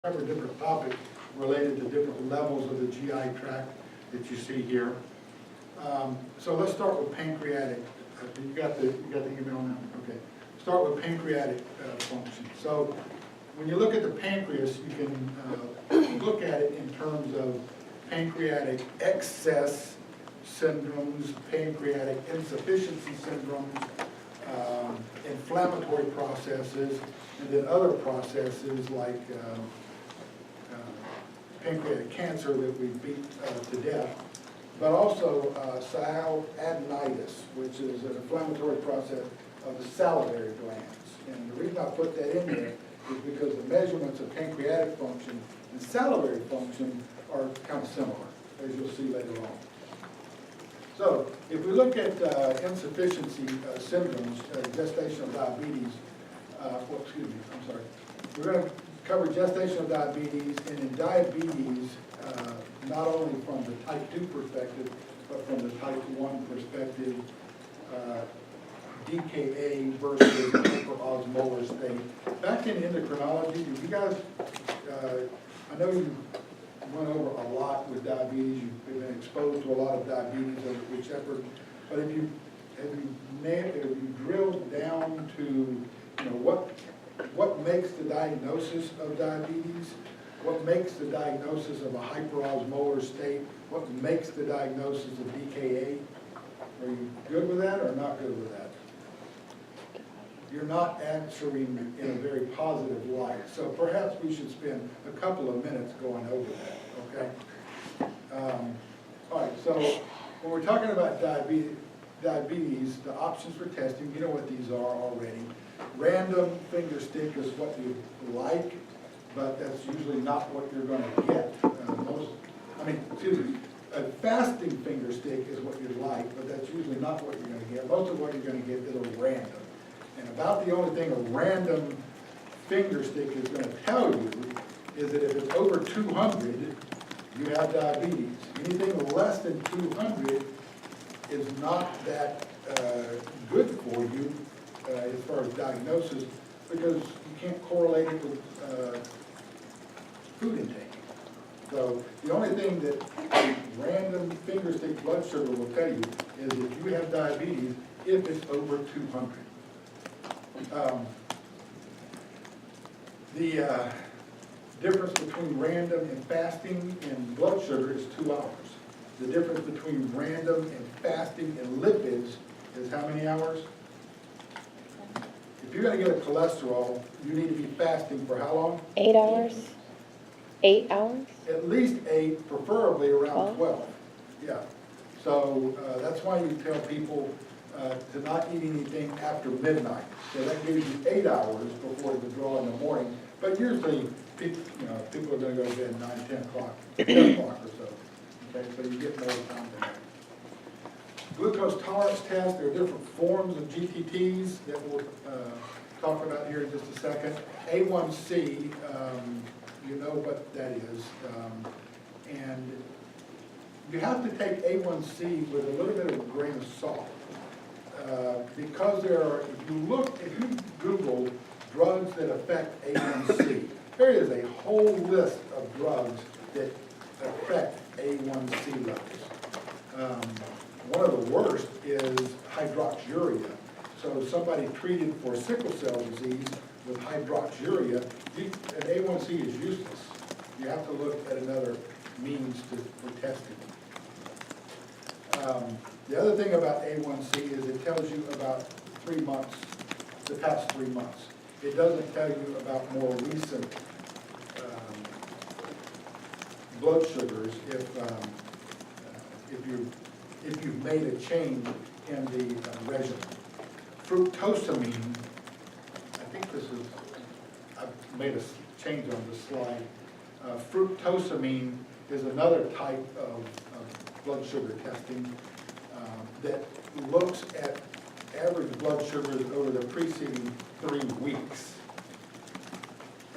cover different topics related to different levels of the GI tract that you see here. So let's start with pancreatic. You got the email now? Okay. Start with pancreatic function. So when you look at the pancreas, you can look at it in terms of pancreatic excess syndromes, pancreatic insufficiency syndromes, inflammatory processes, and then other processes like pancreatic cancer that we beat to death, but also sialadenitis, which is an inflammatory process of the salivary glands. And the reason I put that in there is because the measurements of pancreatic function and salivary function are kind of similar, as you'll see later on. So if we look at insufficiency syndromes, gestational diabetes, we're going to cover gestational diabetes, and in diabetes, not only from the type 2 perspective, but from the type 1 perspective, DKA versus hyperosmolar state. Back in endocrinology, did you guys, I know you went over a lot with diabetes, you've been exposed to a lot of diabetes over whichever, but have you drilled down to, what makes the diagnosis of diabetes? What makes the diagnosis of a hyperosmolar state? What makes the diagnosis of DKA? Are you good with that or not good with that? You're not answering in a very positive light. So perhaps we should spend a couple of minutes going over that, okay? All right, so when we're talking about diabetes, the options for testing, you know what these are already. Random finger stick is what you like, but that's usually not what you're going to get. A fasting finger stick is what you like, but that's usually not what you're going to get. Most of what you're going to get is a random. And about the only thing a random finger stick is going to tell you is that if it's over 200, you have diabetes. Anything less than 200 is not that good for you as far as diagnosis, because you can't correlate it with food intake. So the only thing that a random finger stick blood sugar will tell you is that you have diabetes if it's over 200. The difference between random and fasting in blood sugar is 2 hours. The difference between random and fasting in lipids is how many hours? If you're going to get a cholesterol, you need to be fasting for how long? 8 hours? 8 hours? At least 8, preferably around 12. Yeah. So that's why you tell people to not eat anything after midnight. So that gives you 8 hours before the withdrawal in the morning. But usually, people are going to go to bed 9, 10 o'clock, 10 o'clock or so. Okay, so you get more time than that. Glucose tolerance test, there are different forms of GTTs that we'll talk about here in just a second. A1C, you know what that is. And you have to take A1C with a little bit of a grain of salt. Because there are, if you Google drugs that affect A1C, there is a whole list of drugs that affect A1C levels. One of the worst is hydroxyurea. So somebody treated for sickle cell disease with hydroxyurea, an A1C is useless. You have to look at another means for testing. The other thing about A1C is it tells you about 3 months, the past 3 months. It doesn't tell you about more recent blood sugars if you've made a change in the regimen. Fructosamine, I think this is, I've made a change on the slide. Fructosamine is another type of blood sugar testing that looks at average blood sugars over the preceding 3 weeks.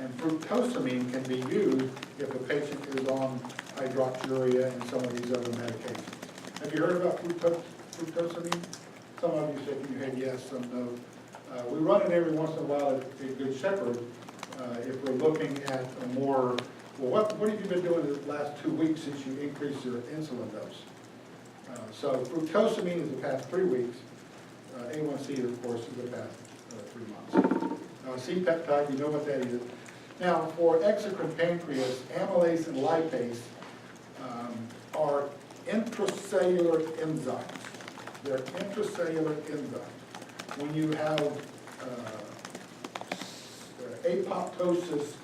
And fructosamine can be used if a patient is on hydroxyurea and some of these other medications. Have you heard about fructosamine? Some of you said you had yes, some no. We run it every once in a while at Good Shepherd If we're looking at a more, well, what have you been doing the last 2 weeks since you increased your insulin dose? So fructosamine is the past 3 weeks. A1C, of course, is the past 3 months. C-peptide, you know what that is. Now, for exocrine pancreas, amylase and lipase are intracellular enzymes. They're intracellular enzymes. When you have apoptosis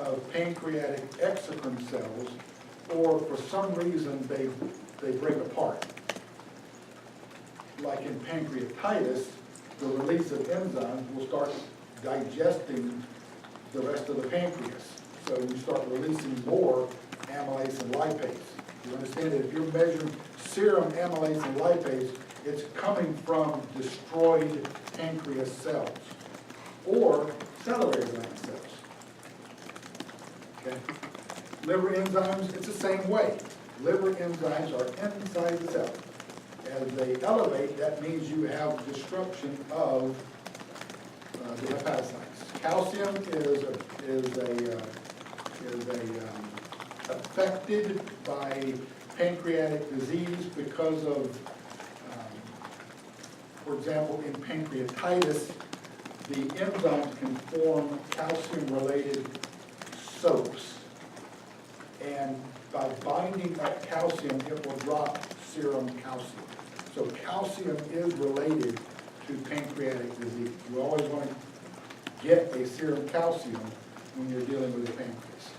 of pancreatic exocrine cells, or for some reason they break apart, like in pancreatitis, the release of enzymes will start digesting the rest of the pancreas. So you start releasing more amylase and lipase. You understand that if you're measuring serum amylase and lipase, it's coming from destroyed pancreas cells or salivary gland cells. Okay? Liver enzymes, it's the same way. Liver enzymes are inside the cell. As they elevate, that means you have destruction of the hepatocytes. Calcium is affected by pancreatic disease because of, for example, in pancreatitis, the enzymes can form calcium-related soaps. And by binding that calcium, it will drop serum calcium. So calcium is related to pancreatic disease. You always want to get a serum calcium when you're dealing with the pancreas.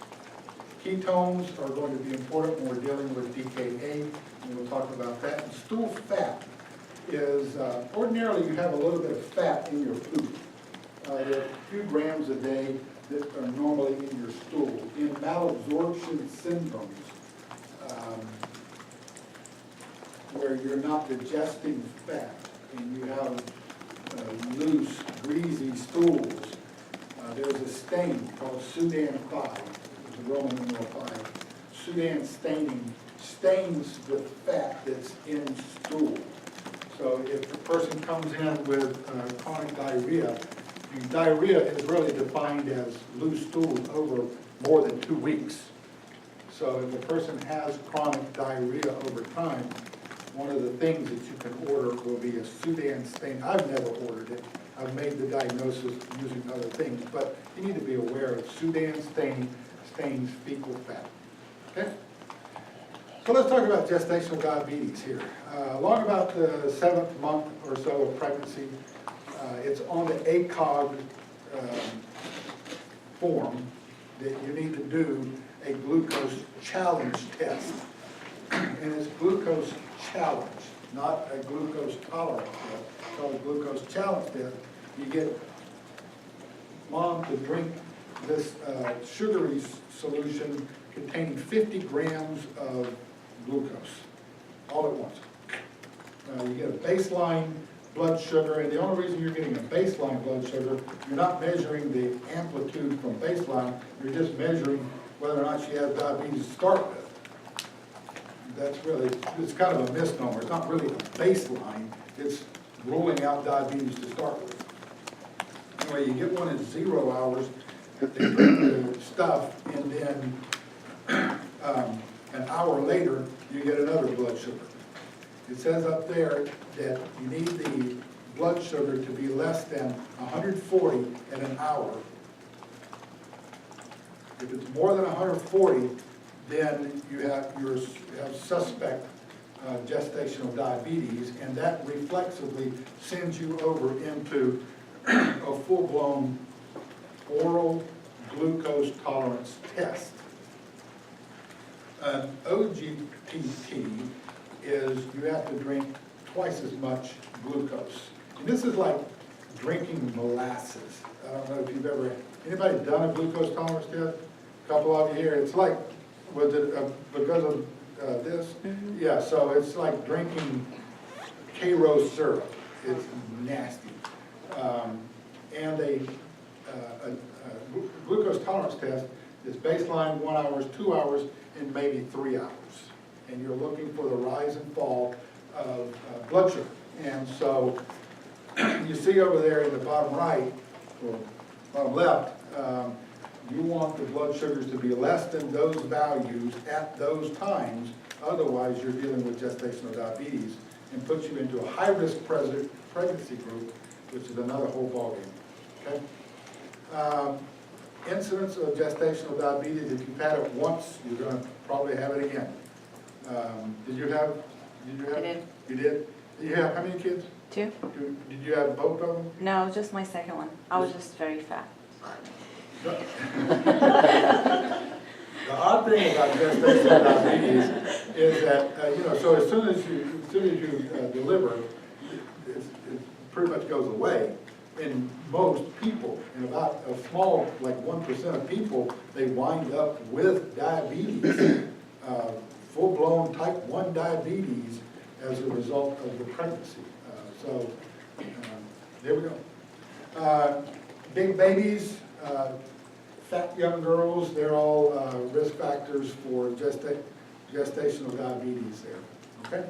Ketones are going to be important when we're dealing with DKA, and we'll talk about that. And stool fat is, ordinarily you have a little bit of fat in your food. There are a few grams a day that are normally in your stool. In malabsorption syndromes, where you're not digesting fat and you have loose, greasy stools, there's a stain called Sudan 5, it's a Roman numeral 5. Sudan staining stains the fat that's in stool. So if a person comes in with chronic diarrhea, and diarrhea is really defined as loose stool over more than 2 weeks. So if a person has chronic diarrhea over time, one of the things that you can order will be a Sudan stain. I've never ordered it. I've made the diagnosis using other things, but you need to be aware of Sudan stains fecal fat. Okay? So let's talk about gestational diabetes here. Along about the 7th month or so of pregnancy, it's on the ACOG form that you need to do a glucose challenge test. And it's glucose challenge, not a glucose tolerance test. It's called a glucose challenge test. You get mom to drink this sugary solution containing 50 grams of glucose, all at once. You get a baseline blood sugar, and the only reason you're getting a baseline blood sugar, you're not measuring the amplitude from baseline, you're just measuring whether or not she has diabetes to start with. That's really, it's kind of a misnomer. It's not really a baseline, it's ruling out diabetes to start with. Anyway, you get one at 0 hours, they drink the stuff, and then an hour later, you get another blood sugar. It says up there that you need the blood sugar to be less than 140 in an hour. If it's more than 140, then you have suspect gestational diabetes, and that reflexively sends you over into a full-blown oral glucose tolerance test. An OGTT is you have to drink twice as much glucose. And this is like drinking molasses. I don't know if you've ever, anybody done a glucose tolerance test? A couple of you here. It's like, was it because of this? Mm-hmm. Yeah, so it's like drinking K-Rose syrup. It's nasty. And a glucose tolerance test is baseline 1 hour, 2 hours, and maybe 3 hours. And you're looking for the rise and fall of blood sugar. And so you see over there in the bottom right, or bottom left, You want the blood sugars to be less than those values at those times, otherwise you're dealing with gestational diabetes and puts you into a high-risk pregnancy group, which is another whole ballgame, okay? Incidence of gestational diabetes, if you've had it once, you're gonna probably have it again. Did you have? I did. You did? You have, how many kids? 2? Did you have both of them? No, just my second one. I was just very fat. The odd thing about gestational diabetes is that, you know, so as soon as you deliver, it pretty much goes away. In most people, in about a small, like 1% of people, they wind up with diabetes, full-blown type 1 diabetes as a result of the pregnancy. There we go. Big babies, fat young girls, they're all risk factors for gestational diabetes there, okay?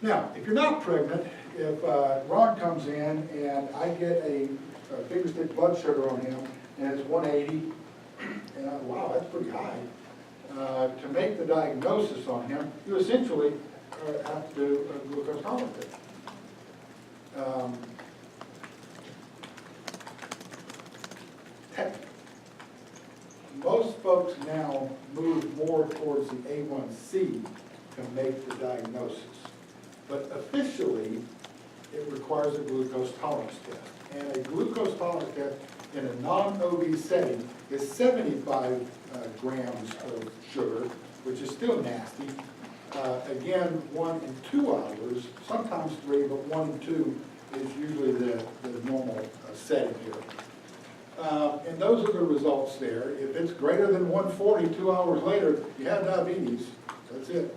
Now, if you're not pregnant, if Ron comes in and I get a finger stick blood sugar on him and it's 180, and wow, that's pretty high. To make the diagnosis on him, you essentially have to do a glucose tolerance test. Most folks now move more towards the A1C to make the diagnosis. But officially, it requires a glucose tolerance test. And a glucose tolerance test in a non-obese setting is 75 grams of sugar, which is still nasty. Again, 1 in 2 hours, sometimes 3, but 1 and 2 is usually the normal setting here. And those are the results there. If it's greater than 140 2 hours later, you have diabetes. That's it.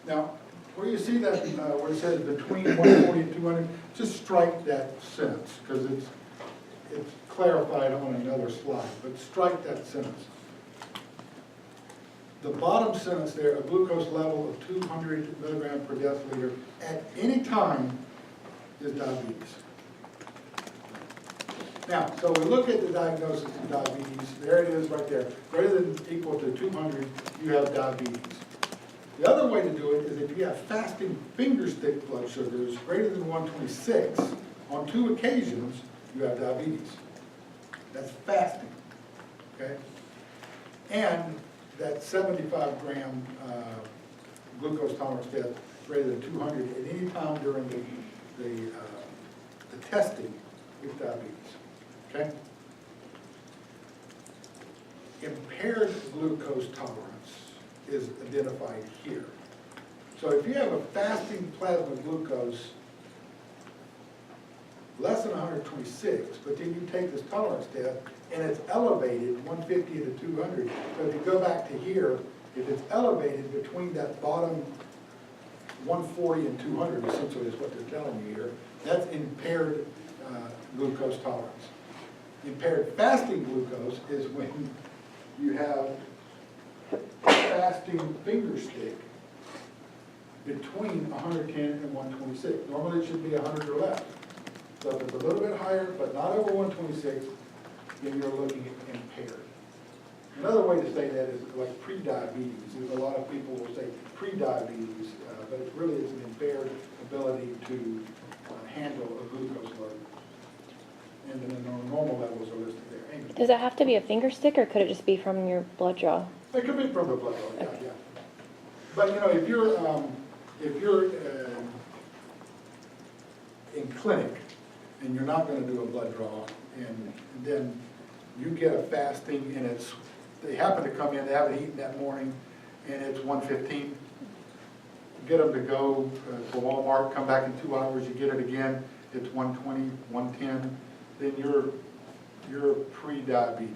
Now, where you see that, where it says between 140 and 200, just strike that sentence, because it's clarified on another slide, but strike that sentence. The bottom sentence there, a glucose level of 200 milligrams per deciliter at any time is diabetes. Now, so we look at the diagnosis of diabetes. There it is right there. Greater than or equal to 200, you have diabetes. The other way to do it is if you have fasting finger stick blood sugars greater than 126, on 2 occasions, you have diabetes. That's fasting, okay? And that 75 gram glucose tolerance test greater than 200 at any time during the testing with diabetes, okay? Impaired glucose tolerance is identified here. So if you have a fasting plasma glucose less than 126, but then you take this tolerance test and it's elevated 150 to 200. So if you go back to here, if it's elevated between that bottom 140 and 200, essentially is what they're telling you here, that's impaired glucose tolerance. Impaired fasting glucose is when you have fasting finger stick between 110 and 126. Normally it should be 100 or less. So if it's a little bit higher, but not over 126, then you're looking at impaired. Another way to say that is like pre-diabetes. There's a lot of people will say pre-diabetes, but it really is an impaired ability to handle a glucose load. And then the normal levels are listed there. Amy. Does it have to be a finger stick, or could it just be from your blood draw? It could be from the blood draw, yeah. But you know, if you're in clinic and you're not going to do a blood draw, and then you get a fasting and they happen to come in, they haven't eaten that morning, and it's 1:15. Get them to go to Walmart, come back in 2 hours, you get it again, it's 1:20, 1:10, then you're pre-diabetes.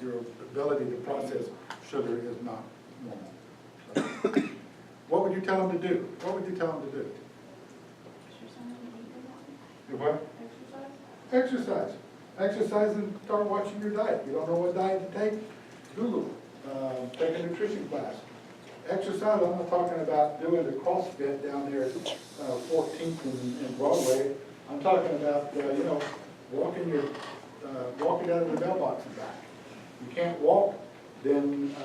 Your ability to process sugar is not normal. So, what would you tell them to do? What would you tell them to do? Do what? Exercise. Exercise and start watching your diet. You don't know what diet to take? Google. Take a nutrition class. Exercise, I'm not talking about doing the CrossFit down there at 14th and Broadway. I'm talking about, walking your walk it out of the mailbox and back. You can't walk, then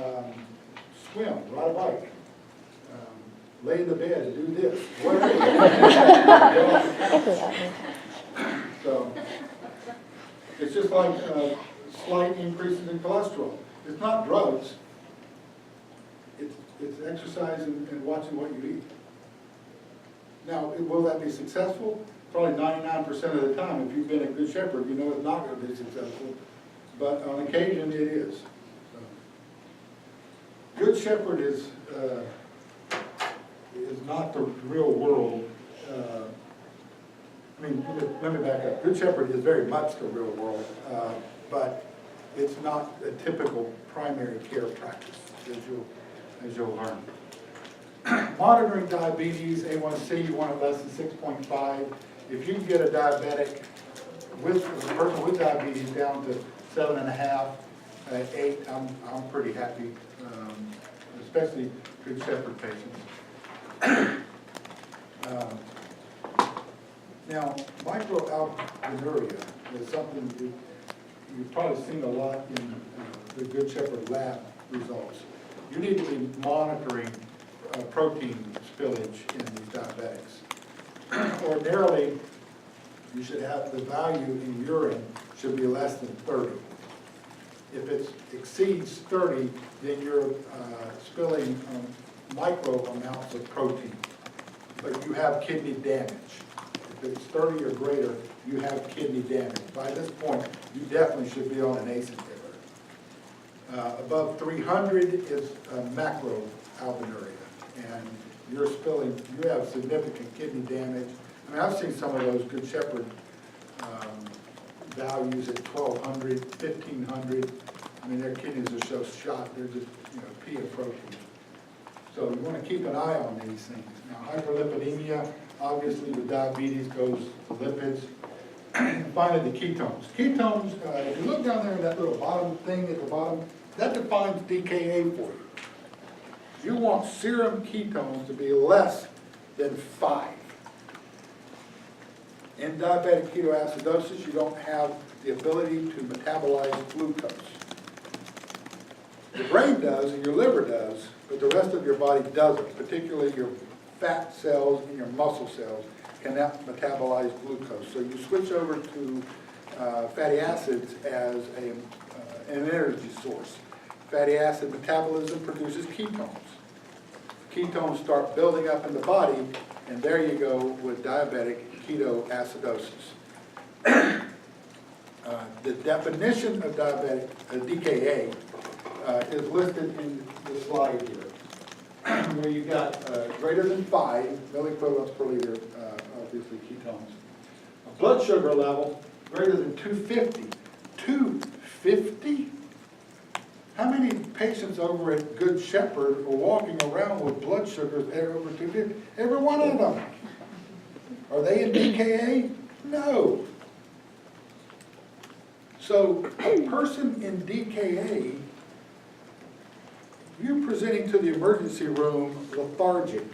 swim, ride a bike, lay in the bed and do this, whatever. I can do that. So, it's just like slight increases in cholesterol. It's not drugs. It's exercise and watching what you eat. Now, will that be successful? Probably 99% of the time. If you've been a good shepherd, you know it's not going to be successful. But on occasion, it is. So, good shepherd is not the real world. I mean, let me back up. Good shepherd is very much the real world, but it's not a typical primary care practice, as you'll learn. Monitoring diabetes, A1C, you want it less than 6.5. If you can get a diabetic with a person with diabetes down to 7.5, 8, I'm pretty happy, especially good shepherd patients. Now, microalbuminuria is something you've probably seen a lot in the Good Shepherd lab results. You need to be monitoring protein spillage in these diabetics. Ordinarily, you should have the value in urine should be less than 30. If it exceeds 30, then you're spilling micro amounts of protein, but you have kidney damage. If it's 30 or greater, you have kidney damage. By this point, you definitely should be on an ACE inhibitor. Above 300 is macroalbuminuria, and you're spilling, you have significant kidney damage. I mean, I've seen some of those Good Shepherd values at 1,200, 1,500. I mean, their kidneys are so shot, they're just, pea of protein. So you want to keep an eye on these things. Now, hyperlipidemia, obviously with diabetes goes to lipids. And finally, the ketones. Ketones, if you look down there in that little bottom thing at the bottom, that defines DKA for you. You want serum ketones to be less than 5. In diabetic ketoacidosis, you don't have the ability to metabolize glucose. The brain does and your liver does, but the rest of your body doesn't, particularly your fat cells and your muscle cells cannot metabolize glucose. So you switch over to fatty acids as an energy source. Fatty acid metabolism produces ketones. Ketones start building up in the body, and there you go with diabetic ketoacidosis. The definition of diabetic DKA is listed in the slide here, where you got greater than 5 milliequivalents per liter, obviously ketones. A blood sugar level greater than 250. 250? How many patients over at Good Shepherd are walking around with blood sugars over 250? Every one of them. Are they in DKA? No. So a person in DKA, you're presenting to the emergency room lethargic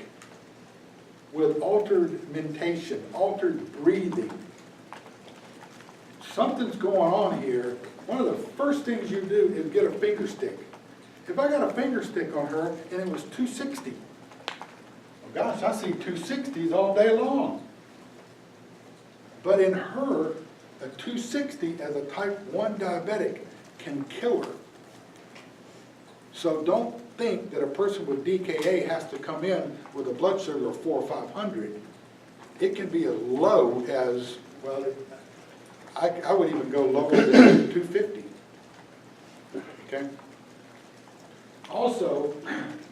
with altered mentation, altered breathing. Something's going on here. One of the first things you do is get a finger stick. If I got a finger stick on her and it was 260, well, gosh, I see 260s all day long. But in her, a 260 as a type 1 diabetic can kill her. So don't think that a person with DKA has to come in with a blood sugar of 400 or 500. It can be as low as, well, I would even go lower than 250. Okay? Also,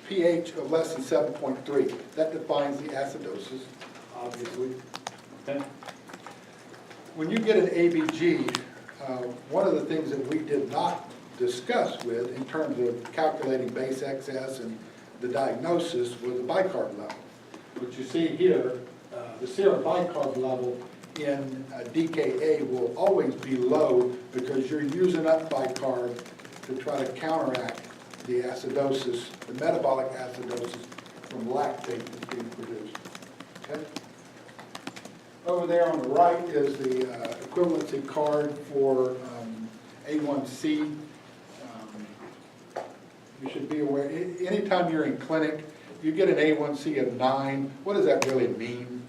pH of less than 7.3. That defines the acidosis, obviously. Okay? When you get an ABG, one of the things that we did not discuss with in terms of calculating base excess and the diagnosis was the bicarb level. What you see here, the serum bicarb level in DKA will always be low because you're using up bicarb to try to counteract the acidosis, the metabolic acidosis from lactate that's being produced. Okay? Over there on the right is the equivalency card for A1C. You should be aware, anytime you're in clinic, you get an A1C of 9. What does that really mean?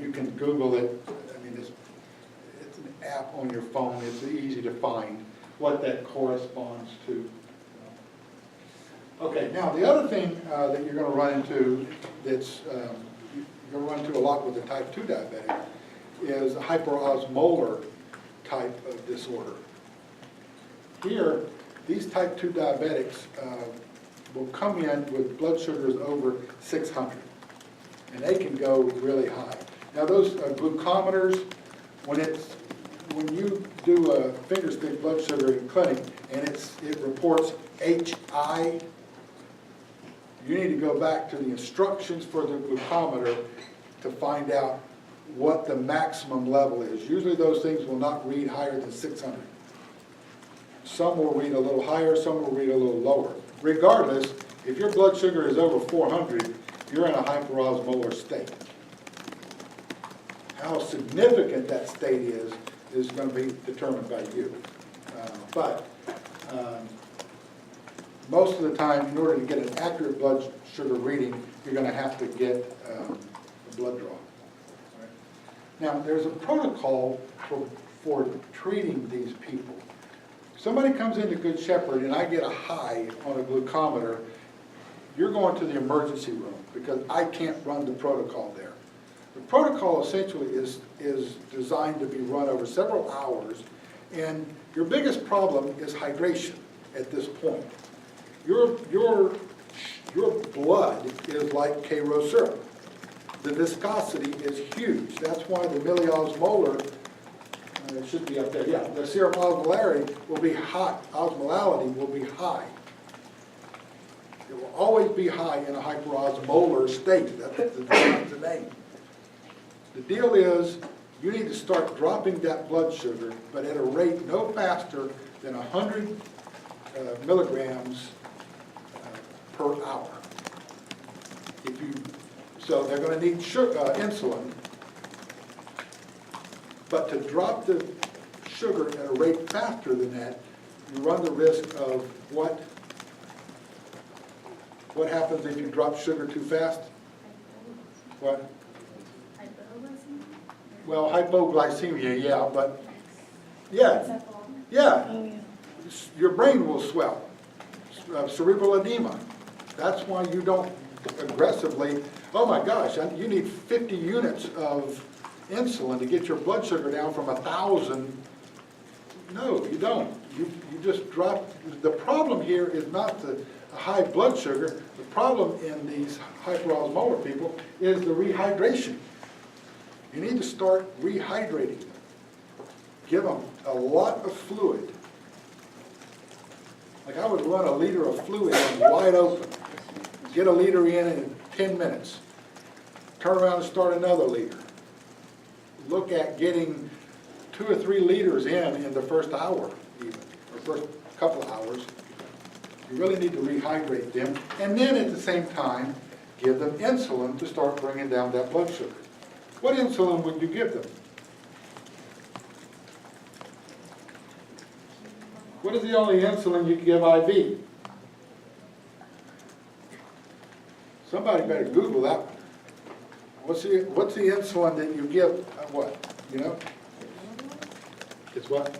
You can Google it. I mean, it's an app on your phone. It's easy to find what that corresponds to. Okay, now the other thing that you're going to run into that's you're going to run into a lot with the type 2 diabetic is a hyperosmolar type of disorder. Here, these type 2 diabetics will come in with blood sugars over 600, and they can go really high. Now those glucometers, when you do a finger stick blood sugar in clinic and it reports HI, you need to go back to the instructions for the glucometer to find out what the maximum level is. Usually those things will not read higher than 600. Some will read a little higher, some will read a little lower. Regardless, if your blood sugar is over 400, you're in a hyperosmolar state. How significant that state is going to be determined by you. But most of the time, in order to get an accurate blood sugar reading, you're going to have to get a blood draw. Now, there's a protocol for treating these people. Somebody comes into Good Shepherd and I get a high on a glucometer, you're going to the emergency room because I can't run the protocol there. The protocol essentially is designed to be run over several hours, and your biggest problem is hydration at this point. Your blood is like Karo syrup. The viscosity is huge. That's why the milliosmolar, it should be up there, yeah, the serum osmolarity will be high. Osmolality will be high. It will always be high in a hyperosmolar state. That's the name. The deal is, you need to start dropping that blood sugar, but at a rate no faster than 100 milligrams per hour. So they're going to need insulin, but to drop the sugar at a rate faster than that, you run the risk of what happens if you drop sugar too fast? What? Well, hypoglycemia, yeah, but yeah, your brain will swell, cerebral edema. That's why you don't aggressively, oh my gosh, you need 50 units of insulin to get your blood sugar down from 1,000. No, you don't. You just drop. The problem here is not the high blood sugar. The problem in these hyperosmolar people is the rehydration. You need to start rehydrating them. Give them a lot of fluid. Like I would run a liter of fluid in wide open. Get a liter in 10 minutes. Turn around and start another liter. Look at getting 2 or 3 liters in the first hour even, or first couple of hours. You really need to rehydrate them. And then at the same time, give them insulin to start bringing down that blood sugar. What insulin would you give them? What is the only insulin you can give IV? Somebody better Google that one. What's the insulin that you give? What? You know? It's what?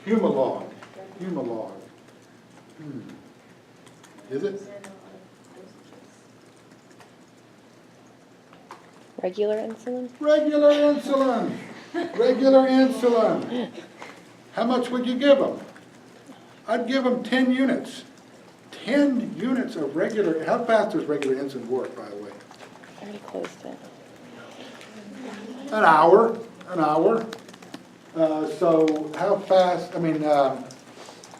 Humalog. Humalog. Is it? Regular insulin? Regular insulin. Regular insulin. How much would you give them? I'd give them 10 units. 10 units of regular, how fast does regular insulin work, by the way? I already closed it. An hour. So how fast, I mean,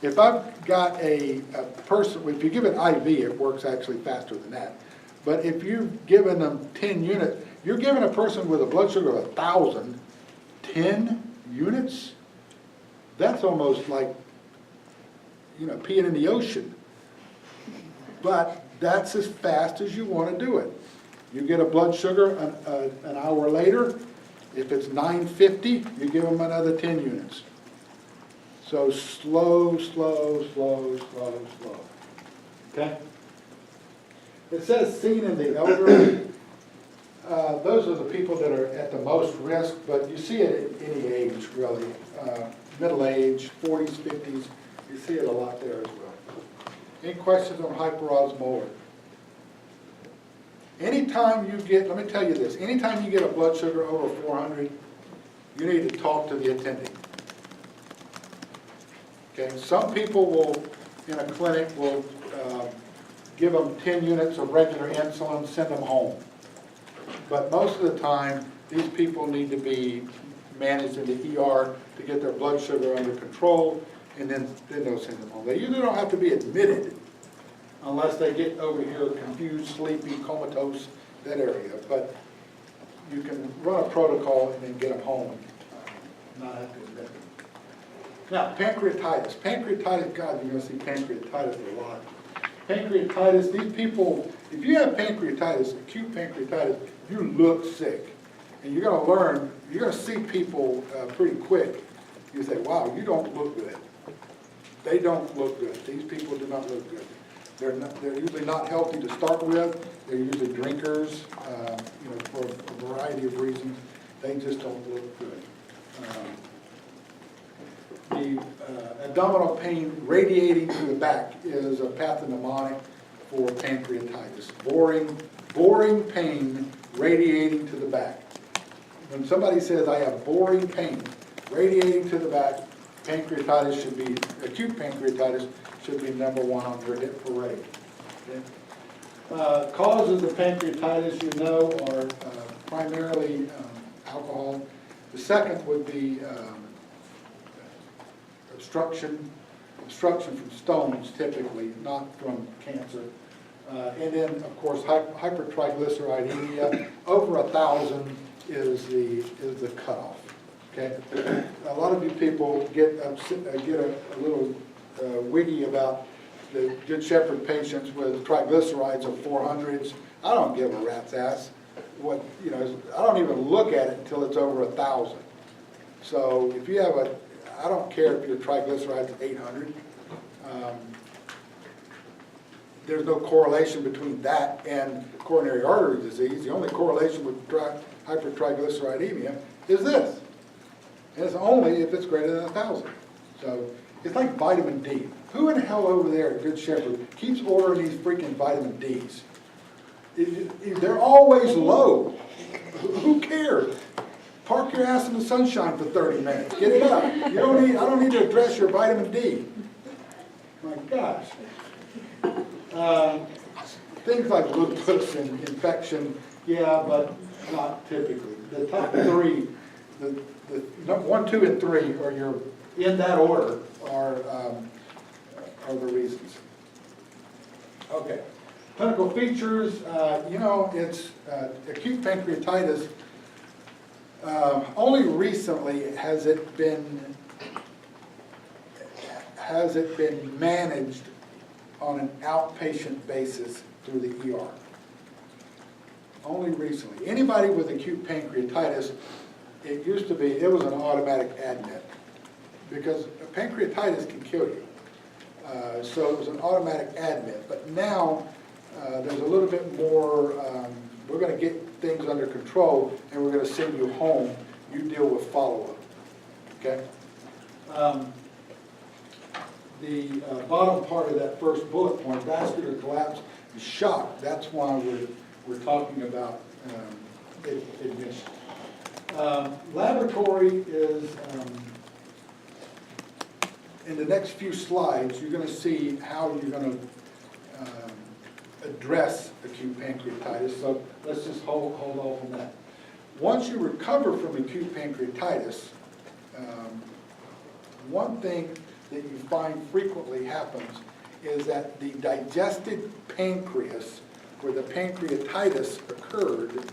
if I've got a person, if you give it IV, it works actually faster than that. But if you've given them 10 units, you're giving a person with a blood sugar of 1,000, 10 units? That's almost like, peeing in the ocean. But that's as fast as you want to do it. You get a blood sugar an hour later. If it's 950, you give them another 10 units. So slow, slow, slow, slow, slow. Okay? It says seen in the elderly. Those are the people that are at the most risk, but you see it at any age, really. Middle age, 40s, 50s, you see it a lot there as well. Any questions on hyperosmolar? Anytime you get, let me tell you this, anytime you get a blood sugar over 400, you need to talk to the attending. Okay, some people will, in a clinic, will give them 10 units of regular insulin, send them home. But most of the time, these people need to be managed in the ER to get their blood sugar under control, and then they'll send them home. They usually don't have to be admitted unless they get over here confused, sleepy, comatose, that area. But you can run a protocol and then get them home and not have to admit them. Now, pancreatitis. Pancreatitis, God, you're going to see pancreatitis a lot. Pancreatitis, these people, if you have pancreatitis, acute pancreatitis, you look sick. And you're going to learn, you're going to see people pretty quick. You say, wow, you don't look good. They don't look good. These people do not look good. They're usually not healthy to start with. They're usually drinkers, for a variety of reasons. They just don't look good. The abdominal pain radiating to the back is a pathognomonic for pancreatitis. Boring pain radiating to the back. When somebody says, I have boring pain radiating to the back, pancreatitis should be, acute pancreatitis should be number one on your hit parade. Okay? Causes of pancreatitis, you know, are primarily alcohol. The second would be obstruction from stones, typically, not from cancer. And then, of course, hypertriglyceridemia, over 1,000 is the cutoff. Okay, a lot of you people get a little wiggy about the Good Shepherd patients with triglycerides of 400s. I don't give a rat's ass. What I don't even look at it until it's over 1,000. So if you have I don't care if your triglycerides are 800. There's no correlation between that and coronary artery disease. The only correlation with hypertriglyceridemia is this. And it's only if it's greater than 1,000. So it's like vitamin D. Who in the hell over there at Good Shepherd keeps ordering these freaking vitamin Ds? They're always low. Who cares? Park your ass in the sunshine for 30 minutes. Get it up. I don't need to address your vitamin D. My gosh. Things like lupus and infection, yeah, but not typically. The top three, the 1, 2, and 3 are in that order are the reasons. Okay. Clinical features, it's acute pancreatitis. Only recently has it been managed on an outpatient basis through the ER. Only recently. Anybody with acute pancreatitis, it was an automatic admit because pancreatitis can kill you. So it was an automatic admit. But now there's a little bit more, we're going to get things under control and we're going to send you home. You deal with follow-up. Okay? The bottom part of that first bullet point, vascular collapse and shock, that's why we're talking about admission. Laboratory is, in the next few slides, you're going to see how you're going to address acute pancreatitis, so let's just hold off on that. Once you recover from acute pancreatitis, one thing that you find frequently happens is that the digested pancreas, where the pancreatitis occurred,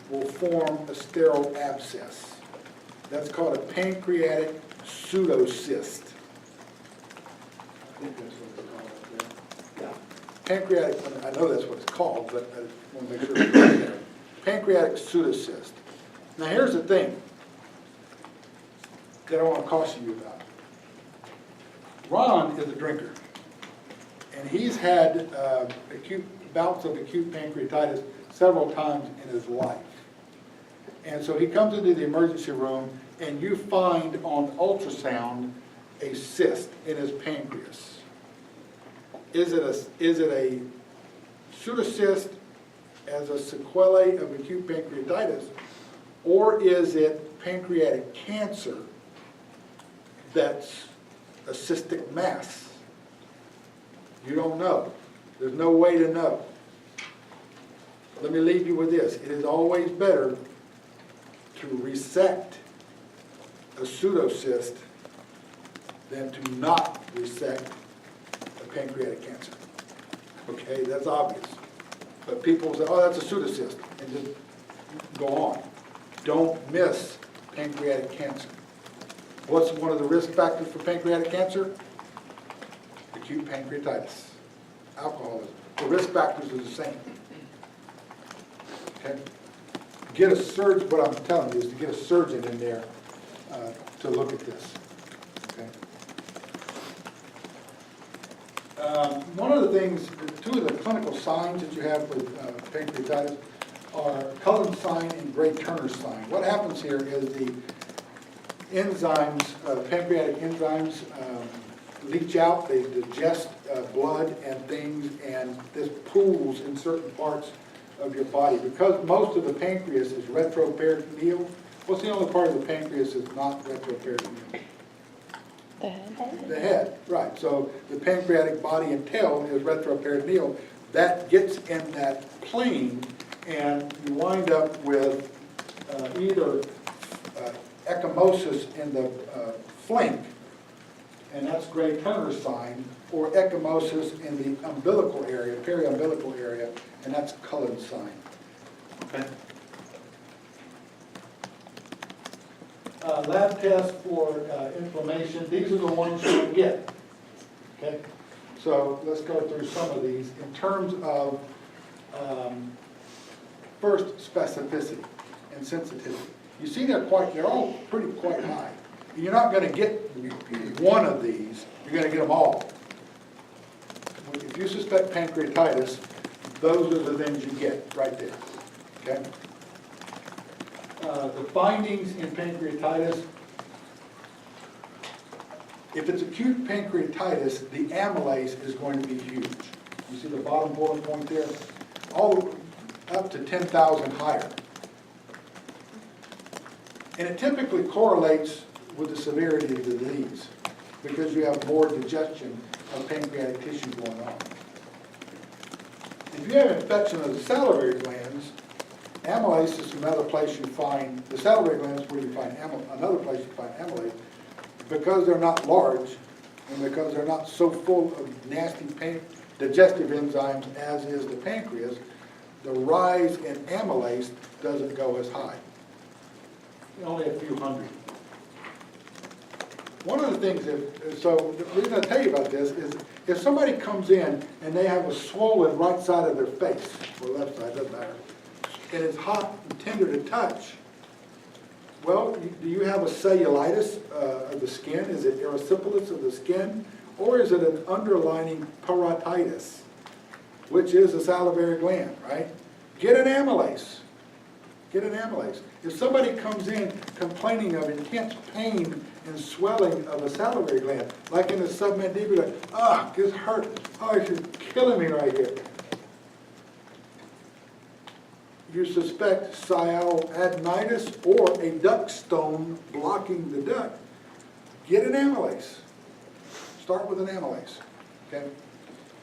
will form a sterile abscess. That's called a pancreatic pseudocyst. I think that's what it's called up there. Yeah. Pancreatic, I know that's what it's called, but I want to make sure it's right there. Pancreatic pseudocyst. Now here's the thing that I want to caution you about. Ron is a drinker, and he's had bouts of acute pancreatitis several times in his life. And so he comes into the emergency room, and you find on ultrasound a cyst in his pancreas. Is it a pseudocyst as a sequelae of acute pancreatitis, or is it pancreatic cancer that's a cystic mass? You don't know. There's no way to know. Let me leave you with this. It is always better to resect a pseudocyst than to not resect a pancreatic cancer. Okay, that's obvious. But people say, oh, that's a pseudocyst, and just go on. Don't miss pancreatic cancer. What's one of the risk factors for pancreatic cancer? Acute pancreatitis, alcoholism. The risk factors are the same. Okay? Get a surgeon, what I'm telling you is to get a surgeon in there to look at this. Okay? One of the things, two of the clinical signs that you have with pancreatitis are Cullen's sign and Gray-Turner sign. What happens here is the enzymes, pancreatic enzymes, leach out, they digest blood and things, and this pools in certain parts of your body. Because most of the pancreas is retroperitoneal, what's the only part of the pancreas that's not retroperitoneal? The head? The head, right. So the pancreatic body and tail is retroperitoneal. That gets in that plane, and you wind up with either ecchymosis in the flank, and that's Gray-Turner sign, or ecchymosis in the umbilical area, periumbilical area, and that's Cullen's sign. Okay. Lab tests for inflammation, these are the ones you get. Okay. So let's go through some of these in terms of first specificity and sensitivity. You see they're all quite high. You're not going to get one of these, you're going to get them all. If you suspect pancreatitis, those are the things you get right there. Okay? The findings in pancreatitis, if it's acute pancreatitis, the amylase is going to be huge. You see the bottom bullet point there? All up to 10,000 higher. And it typically correlates with the severity of the disease because you have more digestion of pancreatic tissue going on. If you have infection of the salivary glands, amylase is another place you find, the salivary glands where you find another place you find amylase, because they're not large and because they're not so full of nasty digestive enzymes as is the pancreas, the rise in amylase doesn't go as high. Only a few hundred. One of the things so the reason I tell you about this is if somebody comes in and they have a swollen right side of their face, or left side, doesn't matter, and it's hot and tender to touch, well, do you have a cellulitis of the skin? Is it erysipelas of the skin? Or is it an underlining parotitis, which is a salivary gland, right? Get an amylase. Get an amylase. If somebody comes in complaining of intense pain and swelling of a salivary gland, like in the submandibular, this hurt, it's just killing me right here. You suspect sialadenitis or a duct stone blocking the duct, get an amylase. Start with an amylase, okay?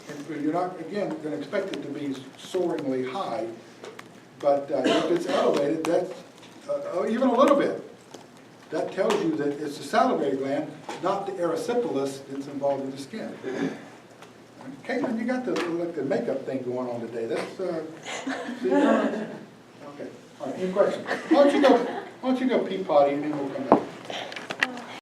And you're not, again, going to expect it to be soaringly high, but if it's elevated, that's even a little bit. That tells you that it's the salivary gland, not the erysipelas that's involved in the skin. Caitlin, you got the makeup thing going on today. That's okay. All right. Any questions? Why don't you go pee potty and then we'll come back.